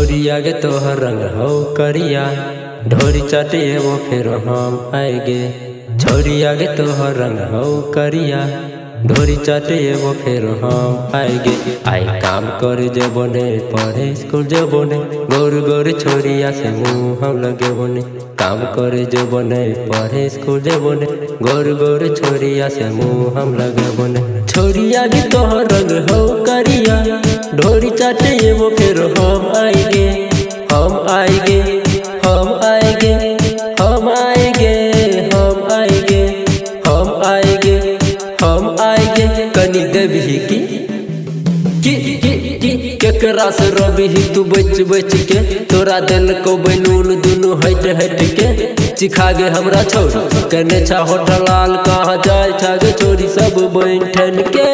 छोरी आगे तोहर रंग हो करिया, ढोरी चाटे वो फिर हम आएगे। छोरी आगे तोहर रंग हो करिया, ढोरी चाटे वो फिर हम आएगे। आई काम कर जेबो ने, पढ़े स्कूल जेबो ने, गोर गोर छोरिया से मुँह हम लगे बोने। काम कर जेबो ने, पढ़े स्कूल जेबो ने, गोर गोर छोरिया से मुँह हम लगे बोने। छोरी आगे तोहर रंग हो करिया, ढोरी चाटे वो फिर हम आएगे। हम आएगे, हम आएगे, हम आएगे, हम आएगे, हम आएगे, हम आएगे। कनी देवी की केकरा से रवि तू बच बच के, तोरा दिल को बनून दुनू हट हट के। चिखा गे हमरा छोरी कने छा होटल लाल, कहाँ जाए छागे छोरी सब बैठन के।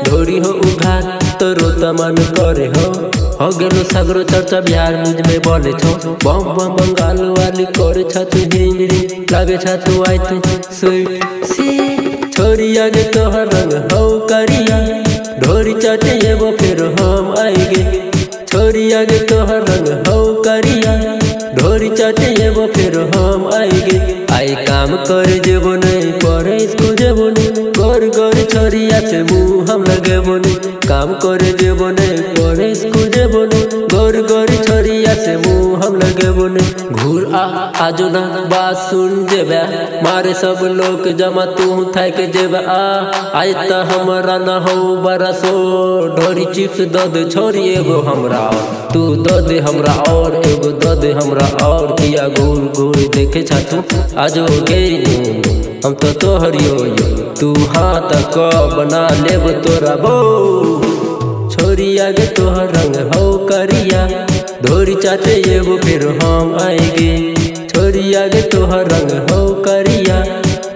ढोरी हो उघार तो रोता मन करे हो गेलो सगरो चर्चा बिहार न्यूज में बोले छो। बम बम बंगाल वाली करे छा तू हिंदी, लागे छा तू आई तू स्वीट सी। छोरी आगे तोहर रंग हो करिया, ढोरी चाटे वो फिर हम आएगे। छोरी आगे तोहर रंग हो करिया, ढोरी चाटे वो फिर हम आएगे। आई काम कर जेबो नहीं, पढ़े स्कूल जेबो नहीं, गोर गोर छोरिया से मुँह हम लगे बोने। काम कर जेबो नहीं, पढ़े स्कूल जेबो नहीं, गोर गोर छोरिया से मुँह हम लगे बोने। घूर आजो ना बात सुन जेबा, मारे सब लोग जमा तू थक जेबा। आई त हमरा ना हो बरसो, ढोरी चिप्स दो दे छोरी एगो हमरा, तू दो दे हमरा और एगो दो दे हमरा और। किया घूर घूर देखे छा तू आजो गई हम तो तोहरियो तू हाथ को बना लेब तोरा बो। छोरी आगे तोहर रंग हो करिया, ढोरी चाटे एगो फिर हम आएगे। छोरी आगे तोहर रंग हो करिया,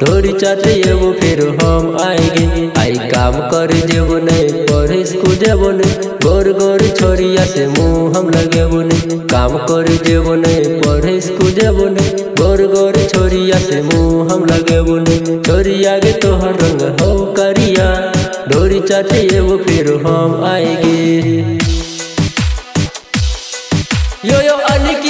ढोरी चाटे एगो फिर हम आएगे। आई काम कर जेबो नहीं, पढ़े स्कूल जेबो नहीं, गोर गोर छोरिया से मुँह हम लगे बोने। काम कर जेबो नहीं, पढ़े स्कूल जेबो नहीं, गोर गोर छोरिया से मुँह हम लगे बोने। छोरी आगे तोहर रंग हो करिया, ढोरी चाटे वो फिर हम आएगे। यो यो अनिक